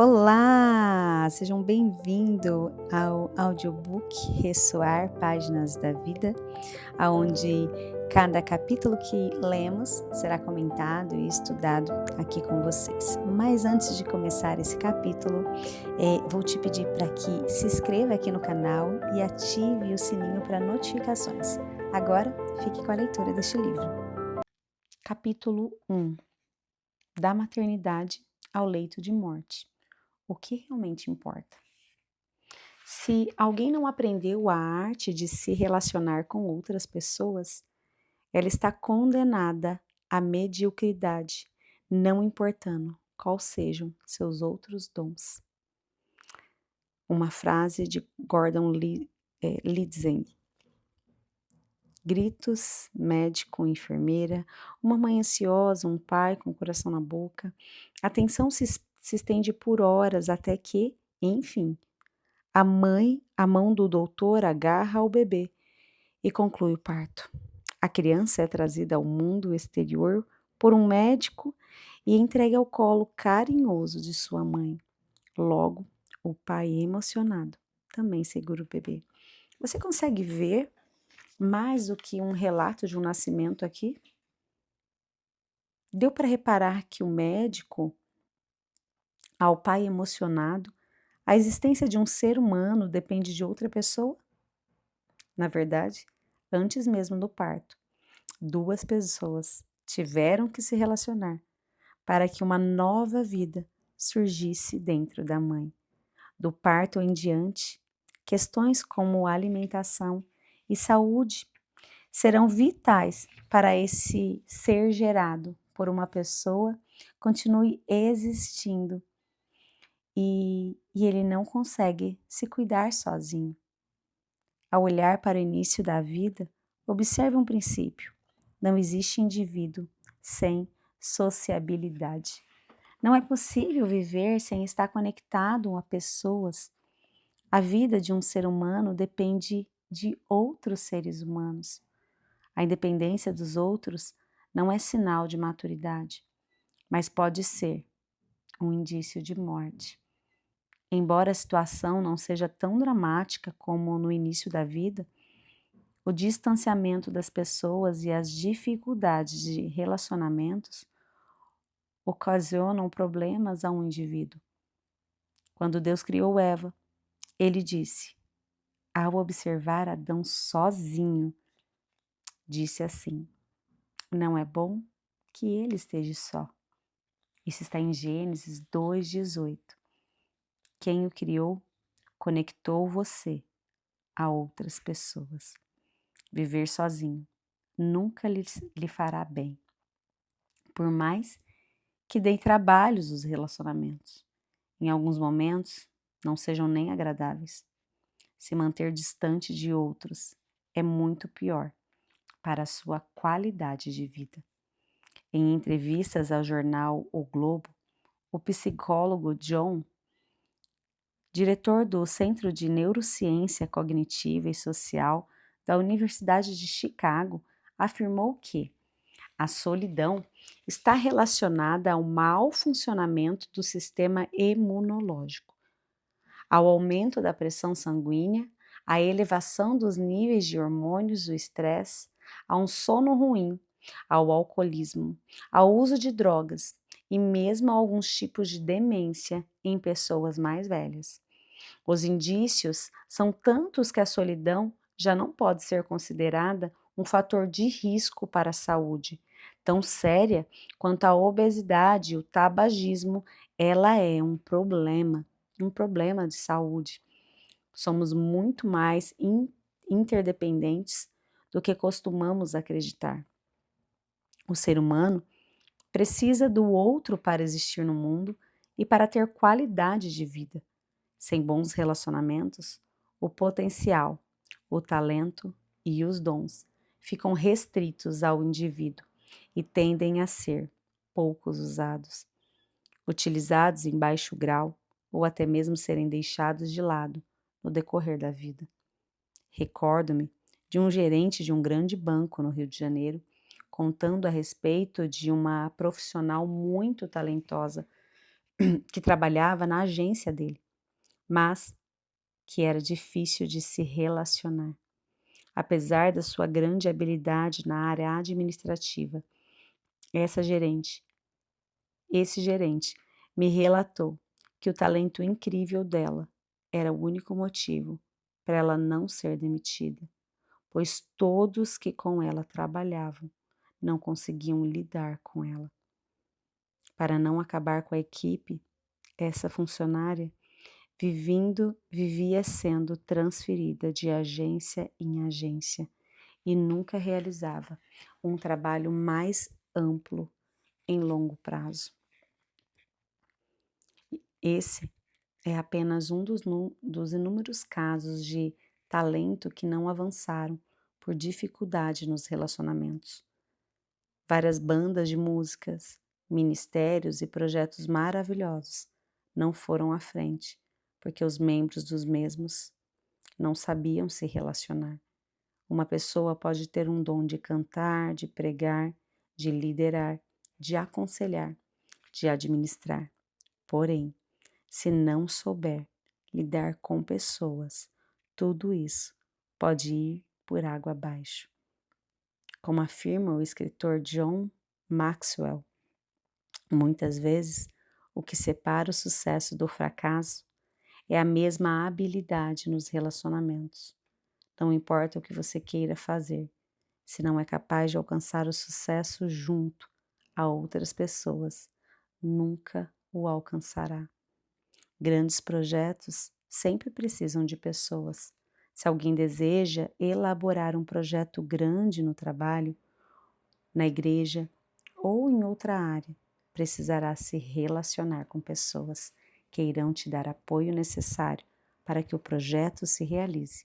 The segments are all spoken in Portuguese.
Olá, sejam bem-vindos ao audiobook Ressoar Páginas da Vida, aonde cada capítulo que lemos será comentado e estudado aqui com vocês. Mas antes de começar esse capítulo, vou te pedir para que se inscreva aqui no canal e ative o sininho para notificações. Agora, fique com a leitura deste livro. Capítulo 1: Da maternidade ao leito de morte. O que realmente importa? Se alguém não aprendeu a arte de se relacionar com outras pessoas, ela está condenada à mediocridade, não importando quais sejam seus outros dons. Uma frase de Gordon Lidzen. Gritos, médico, enfermeira, uma mãe ansiosa, um pai com o coração na boca. A tensão se estende por horas até que, enfim, a mão do doutor agarra o bebê e conclui o parto. A criança é trazida ao mundo exterior por um médico e entregue ao colo carinhoso de sua mãe. Logo, o pai emocionado também segura o bebê. Você consegue ver mais do que um relato de um nascimento aqui? Deu para reparar que o médico, ao pai emocionado, a existência de um ser humano depende de outra pessoa? Na verdade, antes mesmo do parto, duas pessoas tiveram que se relacionar para que uma nova vida surgisse dentro da mãe. Do parto em diante, questões como alimentação e saúde serão vitais para esse ser gerado por uma pessoa continue existindo e ele não consegue se cuidar sozinho. Ao olhar para o início da vida, observe um princípio: não existe indivíduo sem sociabilidade. Não é possível viver sem estar conectado a pessoas. A vida de um ser humano depende de outros seres humanos. A independência dos outros não é sinal de maturidade, mas pode ser um indício de morte. Embora a situação não seja tão dramática como no início da vida, o distanciamento das pessoas e as dificuldades de relacionamentos ocasionam problemas a um indivíduo. Quando Deus criou Eva, ele disse, ao observar Adão sozinho, disse assim: não é bom que ele esteja só. Isso está em Gênesis 2:18. Quem o criou conectou você a outras pessoas. Viver sozinho nunca lhe fará bem, por mais que dê trabalhos os relacionamentos. Em alguns momentos, não sejam nem agradáveis. Se manter distante de outros é muito pior para a sua qualidade de vida. Em entrevistas ao jornal O Globo, o psicólogo John, diretor do Centro de Neurociência Cognitiva e Social da Universidade de Chicago, afirmou que a solidão está relacionada ao mau funcionamento do sistema imunológico, ao aumento da pressão sanguínea, à elevação dos níveis de hormônios do estresse, a um sono ruim, ao alcoolismo, ao uso de drogas e mesmo a alguns tipos de demência em pessoas mais velhas. Os indícios são tantos que a solidão já não pode ser considerada um fator de risco para a saúde. Tão séria quanto a obesidade e o tabagismo, ela é um problema de saúde. Somos muito mais interdependentes do que costumamos acreditar. O ser humano precisa do outro para existir no mundo e para ter qualidade de vida. Sem bons relacionamentos, o potencial, o talento e os dons ficam restritos ao indivíduo e tendem a ser poucos usados, utilizados em baixo grau ou até mesmo serem deixados de lado no decorrer da vida. Recordo-me de um gerente de um grande banco no Rio de Janeiro contando a respeito de uma profissional muito talentosa, que trabalhava na agência dele, mas que era difícil de se relacionar. Apesar da sua grande habilidade na área administrativa, esse gerente me relatou que o talento incrível dela era o único motivo para ela não ser demitida, pois todos que com ela trabalhavam não conseguiam lidar com ela. Para não acabar com a equipe, essa funcionária vivia sendo transferida de agência em agência e nunca realizava um trabalho mais amplo em longo prazo. Esse é apenas um dos inúmeros casos de talento que não avançaram por dificuldade nos relacionamentos. Várias bandas de músicas, ministérios e projetos maravilhosos não foram à frente, porque os membros dos mesmos não sabiam se relacionar. Uma pessoa pode ter um dom de cantar, de pregar, de liderar, de aconselhar, de administrar. Porém, se não souber lidar com pessoas, tudo isso pode ir por água abaixo. Como afirma o escritor John Maxwell, muitas vezes o que separa o sucesso do fracasso é a mesma habilidade nos relacionamentos. Não importa o que você queira fazer, se não é capaz de alcançar o sucesso junto a outras pessoas, nunca o alcançará. Grandes projetos sempre precisam de pessoas. Se alguém deseja elaborar um projeto grande no trabalho, na igreja ou em outra área, precisará se relacionar com pessoas que irão te dar apoio necessário para que o projeto se realize.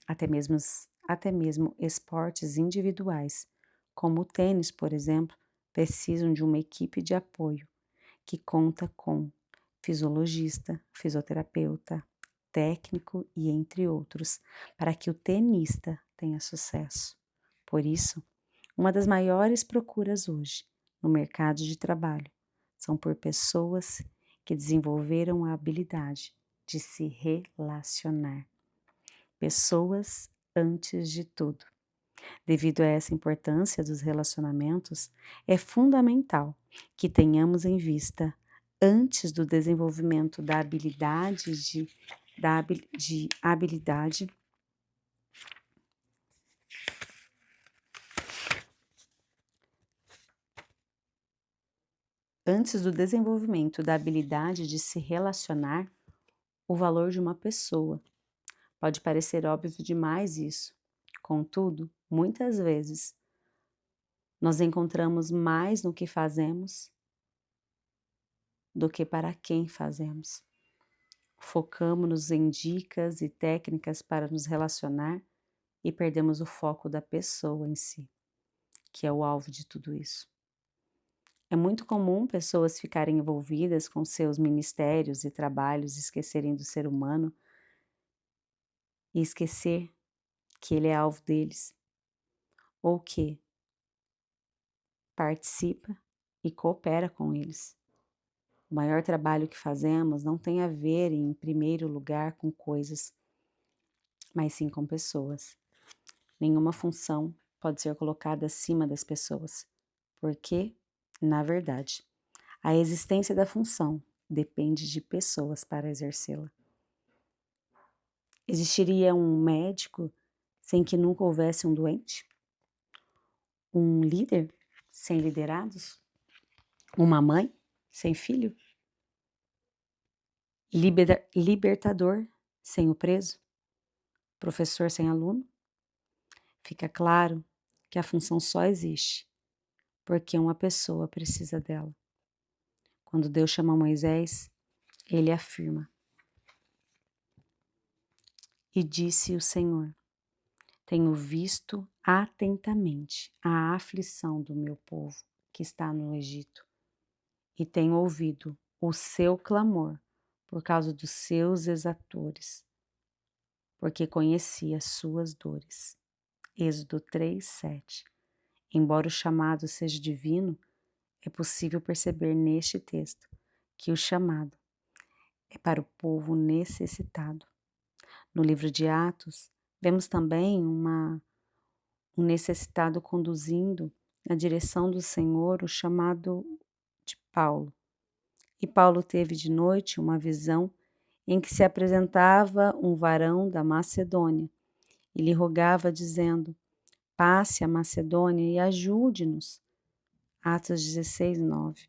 Até mesmo esportes individuais, como o tênis, por exemplo, precisam de uma equipe de apoio que conta com fisiologista, fisioterapeuta, técnico e entre outros, para que o tenista tenha sucesso. Por isso, uma das maiores procuras hoje no mercado de trabalho são por pessoas que desenvolveram a habilidade de se relacionar. Pessoas antes de tudo. Devido a essa importância dos relacionamentos, é fundamental que tenhamos em vista, antes do desenvolvimento da habilidade de se relacionar, o valor de uma pessoa. Pode parecer óbvio demais isso. Contudo, muitas vezes, nós encontramos mais no que fazemos do que para quem fazemos. Focamos-nos em dicas e técnicas para nos relacionar e perdemos o foco da pessoa em si, que é o alvo de tudo isso. É muito comum pessoas ficarem envolvidas com seus ministérios e trabalhos, esquecerem do ser humano e esquecer que ele é alvo deles, ou que participa e coopera com eles. O maior trabalho que fazemos não tem a ver, em primeiro lugar, com coisas, mas sim com pessoas. Nenhuma função pode ser colocada acima das pessoas, porque, na verdade, a existência da função depende de pessoas para exercê-la. Existiria um médico sem que nunca houvesse um doente? Um líder sem liderados? Uma mãe sem filho? Libertador sem o preso? Professor sem aluno? Fica claro que a função só existe porque uma pessoa precisa dela. Quando Deus chama Moisés, ele afirma: E disse o Senhor: Tenho visto atentamente a aflição do meu povo que está no Egito, e tenho ouvido o seu clamor por causa dos seus exatores, porque conheci as suas dores. Êxodo 3:7. Embora o chamado seja divino, é possível perceber neste texto que o chamado é para o povo necessitado. No livro de Atos, vemos também um necessitado conduzindo na direção do Senhor o chamado de Paulo. E Paulo teve de noite uma visão em que se apresentava um varão da Macedônia e lhe rogava, dizendo: passe a Macedônia e ajude-nos. Atos 16, 9.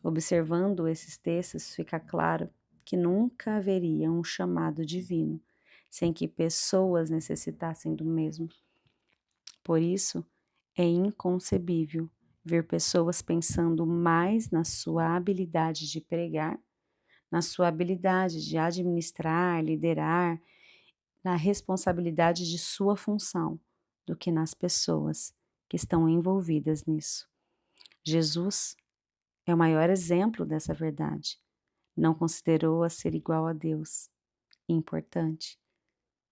Observando esses textos, fica claro que nunca haveria um chamado divino sem que pessoas necessitassem do mesmo. Por isso, é inconcebível ver pessoas pensando mais na sua habilidade de pregar, na sua habilidade de administrar, liderar, na responsabilidade de sua função, do que nas pessoas que estão envolvidas nisso. Jesus é o maior exemplo dessa verdade. Não considerou a ser igual a Deus importante.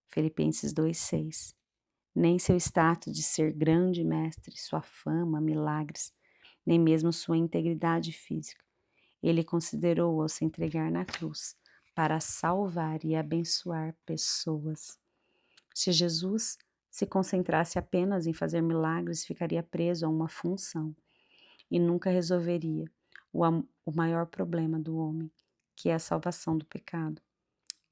Filipenses 2,6. Nem seu status de ser grande mestre, sua fama, milagres, nem mesmo sua integridade física. Ele considerou ao se entregar na cruz para salvar e abençoar pessoas. Se Jesus se concentrasse apenas em fazer milagres, ficaria preso a uma função e nunca resolveria o maior problema do homem, que é a salvação do pecado.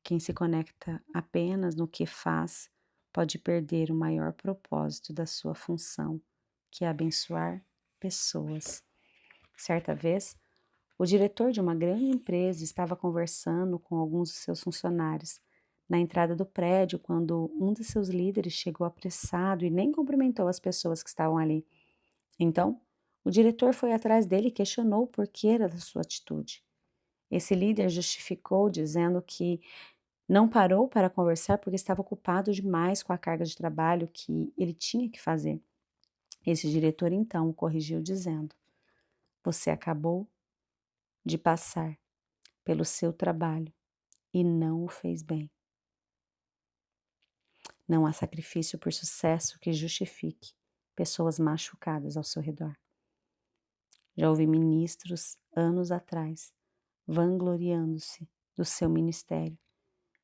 Quem se conecta apenas no que faz pode perder o maior propósito da sua função, que é abençoar pessoas. Certa vez, o diretor de uma grande empresa estava conversando com alguns de seus funcionários na entrada do prédio quando um de seus líderes chegou apressado e nem cumprimentou as pessoas que estavam ali. Então, o diretor foi atrás dele e questionou o porquê da sua atitude. Esse líder justificou dizendo que não parou para conversar porque estava ocupado demais com a carga de trabalho que ele tinha que fazer. Esse diretor então o corrigiu dizendo: você acabou de passar pelo seu trabalho e não o fez bem. Não há sacrifício por sucesso que justifique pessoas machucadas ao seu redor. Já ouvi ministros, anos atrás, vangloriando-se do seu ministério,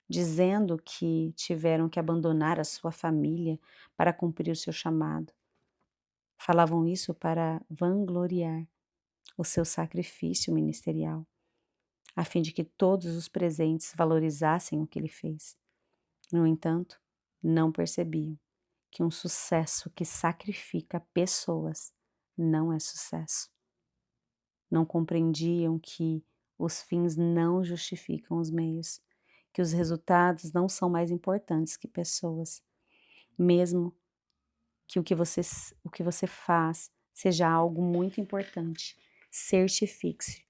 dizendo que tiveram que abandonar a sua família para cumprir o seu chamado. Falavam isso para vangloriar o seu sacrifício ministerial, a fim de que todos os presentes valorizassem o que ele fez. No entanto, não percebiam que um sucesso que sacrifica pessoas não é sucesso. Não compreendiam que os fins não justificam os meios, que os resultados não são mais importantes que pessoas, mesmo que o que você faz seja algo muito importante. Certifique-se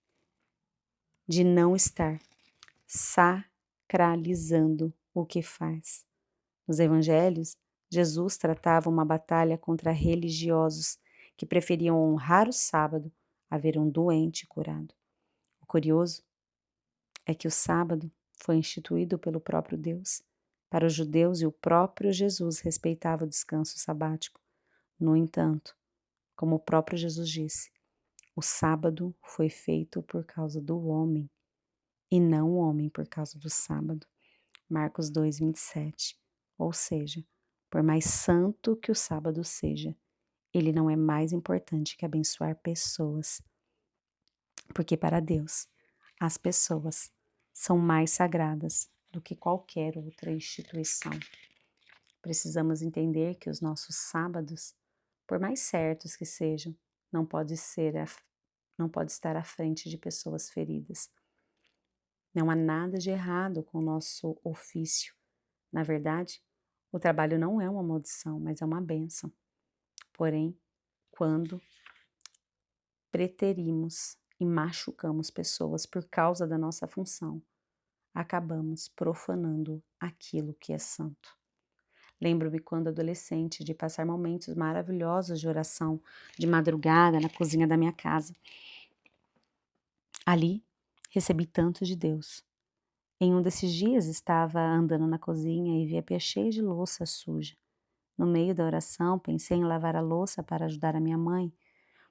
de não estar sacralizando o que faz. Nos evangelhos, Jesus tratava uma batalha contra religiosos que preferiam honrar o sábado a ver um doente curado. O curioso é que o sábado foi instituído pelo próprio Deus para os judeus e o próprio Jesus respeitava o descanso sabático. No entanto, como o próprio Jesus disse, o sábado foi feito por causa do homem e não o homem por causa do sábado. Marcos 2:27. Ou seja, por mais santo que o sábado seja, ele não é mais importante que abençoar pessoas, porque para Deus, as pessoas são mais sagradas do que qualquer outra instituição. Precisamos entender que os nossos sábados, por mais certos que sejam, não pode estar à frente de pessoas feridas. Não há nada de errado com o nosso ofício. Na verdade, o trabalho não é uma maldição, mas é uma bênção. Porém, quando preterimos e machucamos pessoas por causa da nossa função, acabamos profanando aquilo que é santo. Lembro-me quando adolescente de passar momentos maravilhosos de oração de madrugada na cozinha da minha casa. Ali, recebi tanto de Deus. Em um desses dias estava andando na cozinha e vi a pia cheia de louça suja. No meio da oração, pensei em lavar a louça para ajudar a minha mãe,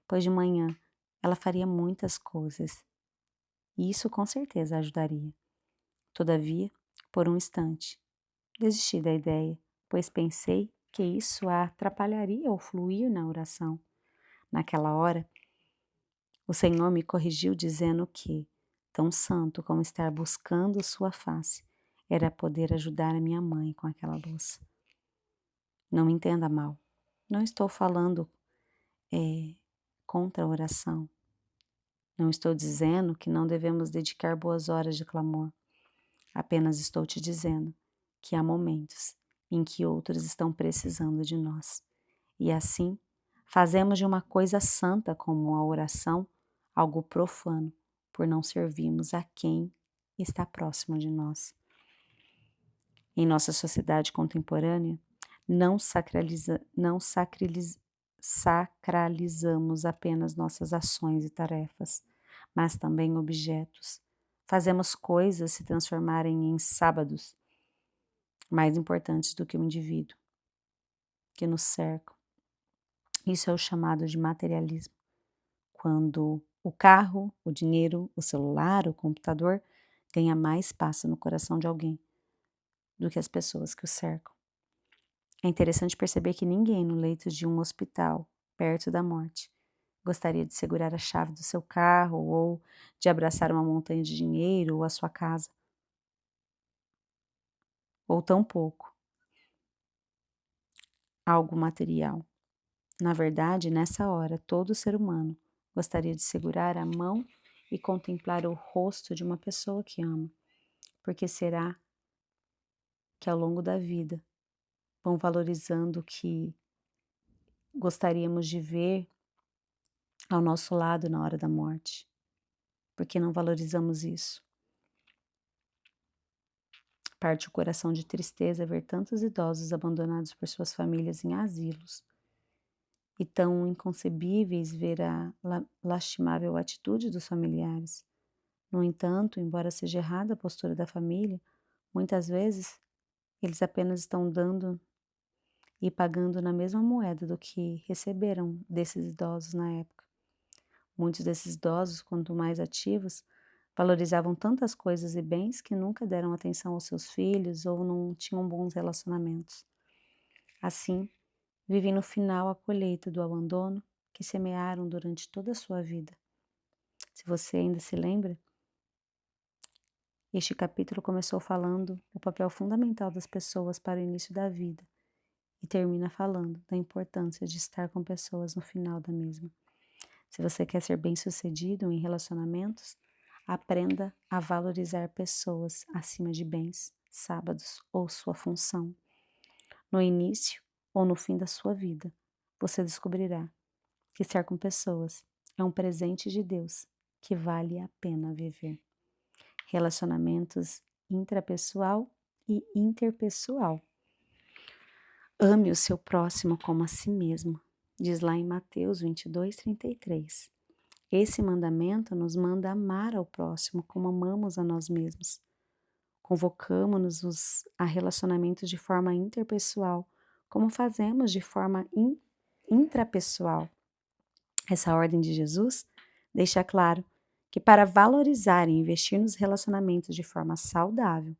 pois de manhã ela faria muitas coisas e isso com certeza ajudaria. Todavia, por um instante, desisti da ideia, pois pensei que isso a atrapalharia ao fluir na oração. Naquela hora, o Senhor me corrigiu dizendo que, tão santo como estar buscando sua face, era poder ajudar a minha mãe com aquela louça. Não me entenda mal, não estou falando contra a oração. Não estou dizendo que não devemos dedicar boas horas de clamor. Apenas estou te dizendo que há momentos em que outros estão precisando de nós. E assim, fazemos de uma coisa santa como a oração algo profano, por não servirmos a quem está próximo de nós. Em nossa sociedade contemporânea, não sacralizamos apenas nossas ações e tarefas, mas também objetos. Fazemos coisas se transformarem em sábados mais importantes do que o indivíduo que nos cerca. Isso é o chamado de materialismo. Quando o carro, o dinheiro, o celular, o computador ganha mais espaço no coração de alguém do que as pessoas que o cercam. É interessante perceber que ninguém no leito de um hospital, perto da morte, gostaria de segurar a chave do seu carro ou de abraçar uma montanha de dinheiro ou a sua casa. Ou tampouco algo material. Na verdade, nessa hora, todo ser humano gostaria de segurar a mão e contemplar o rosto de uma pessoa que ama, porque será que ao longo da vida vão valorizando o que gostaríamos de ver ao nosso lado na hora da morte. Por que não valorizamos isso? Parte o coração de tristeza ver tantos idosos abandonados por suas famílias em asilos e tão inconcebíveis ver a lastimável atitude dos familiares. No entanto, embora seja errada a postura da família, muitas vezes eles apenas estão dando e pagando na mesma moeda do que receberam desses idosos na época. Muitos desses idosos, quanto mais ativos, valorizavam tantas coisas e bens que nunca deram atenção aos seus filhos ou não tinham bons relacionamentos. Assim, vivem no final a colheita do abandono que semearam durante toda a sua vida. Se você ainda se lembra, este capítulo começou falando o papel fundamental das pessoas para o início da vida e termina falando da importância de estar com pessoas no final da mesma. Se você quer ser bem-sucedido em relacionamentos, aprenda a valorizar pessoas acima de bens, sábados ou sua função. No início ou no fim da sua vida, você descobrirá que estar com pessoas é um presente de Deus que vale a pena viver. Relacionamentos intrapessoal e interpessoal. Ame o seu próximo como a si mesmo, diz lá em Mateus 22:33. Esse mandamento nos manda amar ao próximo como amamos a nós mesmos. Convocamos-nos a relacionamentos de forma interpessoal, como fazemos de forma intrapessoal. Essa ordem de Jesus deixa claro que para valorizar e investir nos relacionamentos de forma saudável,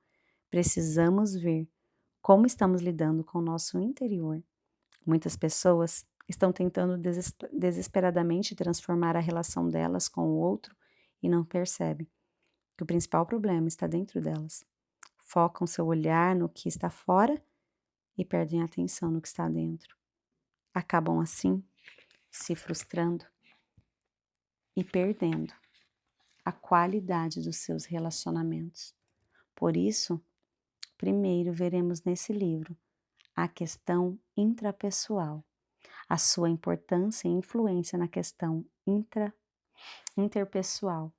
precisamos ver como estamos lidando com o nosso interior. Muitas pessoas estão tentando desesperadamente transformar a relação delas com o outro e não percebem que o principal problema está dentro delas. Focam seu olhar no que está fora e perdem a atenção no que está dentro. Acabam assim se frustrando e perdendo a qualidade dos seus relacionamentos. Por isso, primeiro veremos nesse livro a questão intrapessoal, a sua importância e influência na questão interpessoal.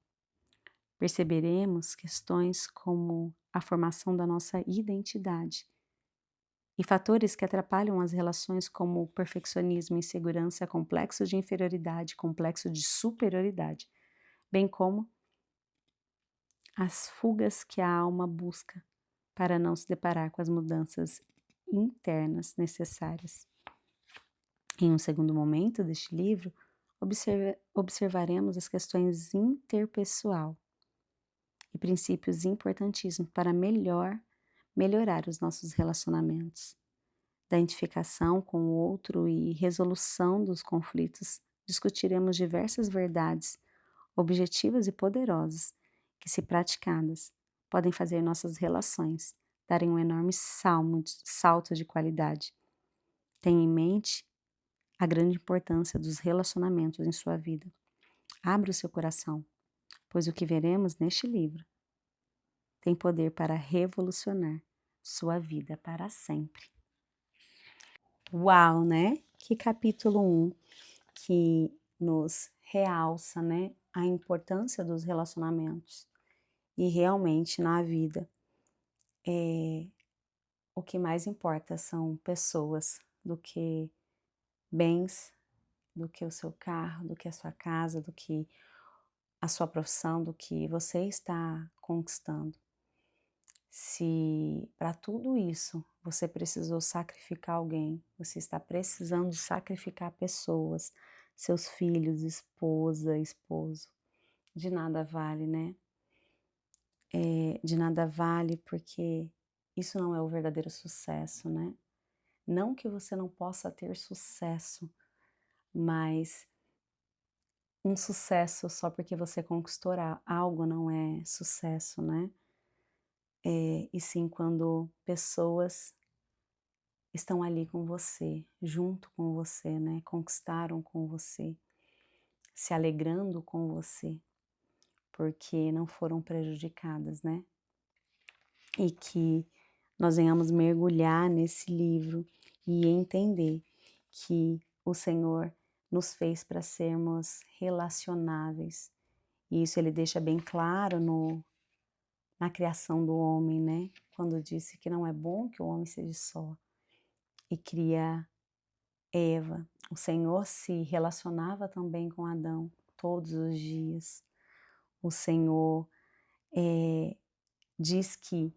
Perceberemos questões como a formação da nossa identidade e fatores que atrapalham as relações como perfeccionismo, insegurança, complexo de inferioridade, complexo de superioridade, bem como as fugas que a alma busca para não se deparar com as mudanças internas necessárias. Em um segundo momento deste livro, observaremos as questões interpessoal, e princípios importantíssimos para melhorar os nossos relacionamentos. Da identificação com o outro e resolução dos conflitos, discutiremos diversas verdades objetivas e poderosas que, se praticadas, podem fazer nossas relações darem um enorme salto de qualidade. Tenha em mente a grande importância dos relacionamentos em sua vida. Abra o seu coração, pois o que veremos neste livro tem poder para revolucionar sua vida para sempre. Uau, né? Que capítulo 1 que nos realça, né, a importância dos relacionamentos. E realmente na vida, o que mais importa são pessoas do que bens, do que o seu carro, do que a sua casa, do que a sua profissão, do que você está conquistando. Se para tudo isso você precisou sacrificar alguém, você está precisando sacrificar pessoas, seus filhos, esposa, esposo, de nada vale, né? De nada vale porque isso não é o verdadeiro sucesso, né? Não que você não possa ter sucesso, mas um sucesso só porque você conquistou algo não é sucesso, né? E sim quando pessoas estão ali com você, junto com você, né? Conquistaram com você, se alegrando com você, porque não foram prejudicadas, né? E que nós venhamos mergulhar nesse livro e entender que o Senhor nos fez para sermos relacionáveis. E isso ele deixa bem claro na criação do homem, né? Quando disse que não é bom que o homem seja só. E cria Eva. O Senhor se relacionava também com Adão todos os dias. O Senhor diz que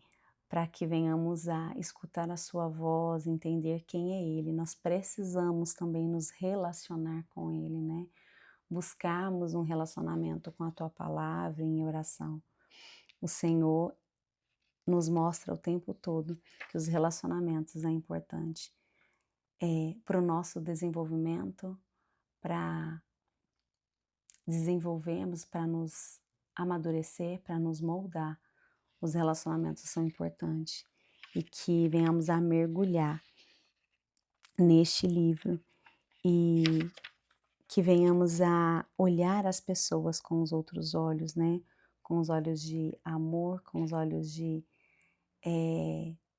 para que venhamos a escutar a sua voz, entender quem é Ele, nós precisamos também nos relacionar com Ele, né? Buscarmos um relacionamento com a Tua Palavra em oração. O Senhor nos mostra o tempo todo que os relacionamentos é importante para o nosso desenvolvimento, para desenvolvermos, para nos amadurecer, para nos moldar. Os relacionamentos são importantes e que venhamos a mergulhar neste livro e que venhamos a olhar as pessoas com os outros olhos, né? Com os olhos de amor, com os olhos de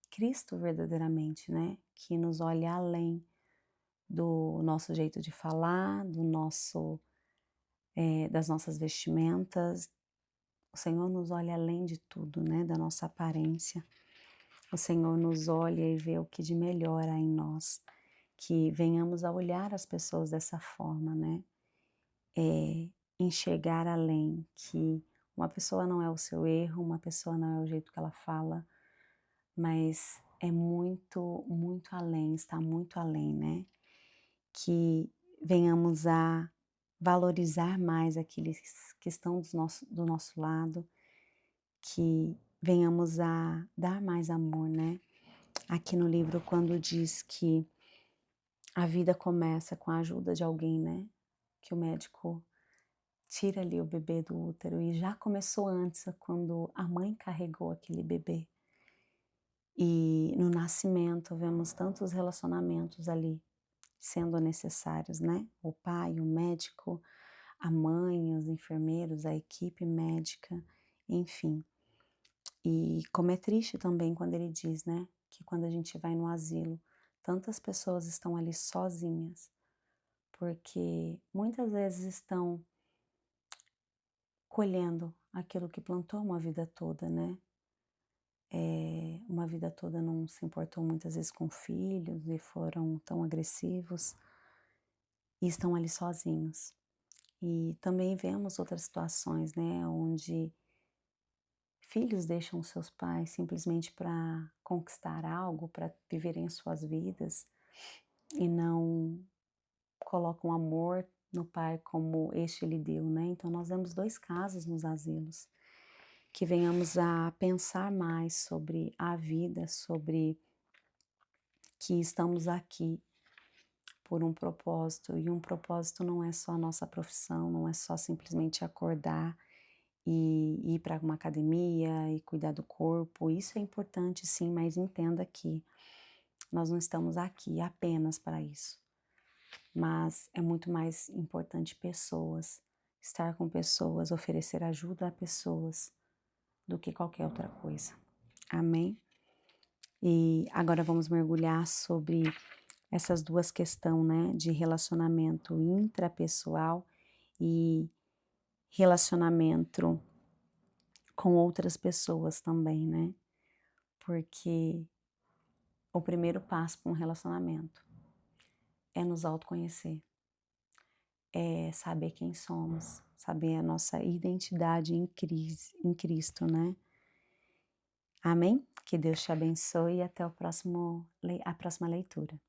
Cristo verdadeiramente, né? Que nos olhe além do nosso jeito de falar, do nosso, das nossas vestimentas. O Senhor nos olha além de tudo, né? Da nossa aparência. O Senhor nos olha e vê o que de melhor há em nós. Que venhamos a olhar as pessoas dessa forma, né? Enxergar além, que uma pessoa não é o seu erro, uma pessoa não é o jeito que ela fala, mas é muito, muito além, está muito além, né? Que venhamos a valorizar mais aqueles que estão do nosso lado, que venhamos a dar mais amor, né? Aqui no livro, quando diz que a vida começa com a ajuda de alguém, né? Que o médico tira ali o bebê do útero e já começou antes, quando a mãe carregou aquele bebê. E no nascimento vemos tantos relacionamentos ali sendo necessários, né? O pai, o médico, a mãe, os enfermeiros, a equipe médica, enfim. E como é triste também quando ele diz, né, que quando a gente vai no asilo, tantas pessoas estão ali sozinhas, porque muitas vezes estão colhendo aquilo que plantou uma vida toda, né? Uma vida toda não se importou muitas vezes com filhos e foram tão agressivos e estão ali sozinhos. E também vemos outras situações, né, onde filhos deixam seus pais simplesmente para conquistar algo, para viverem suas vidas e não colocam amor no pai como este lhe deu, né? Então nós vemos dois casos nos asilos que venhamos a pensar mais sobre a vida, sobre que estamos aqui por um propósito, e um propósito não é só a nossa profissão, não é só simplesmente acordar e ir para uma academia e cuidar do corpo. Isso é importante sim, mas entenda que nós não estamos aqui apenas para isso. Mas é muito mais importante pessoas, estar com pessoas, oferecer ajuda a pessoas do que qualquer outra coisa. Amém? E agora vamos mergulhar sobre essas duas questões, né, de relacionamento intrapessoal e relacionamento com outras pessoas também, né? Porque o primeiro passo para um relacionamento é nos autoconhecer, é saber quem somos, saber a nossa identidade em Cristo, né? Amém? Que Deus te abençoe e até a próxima leitura.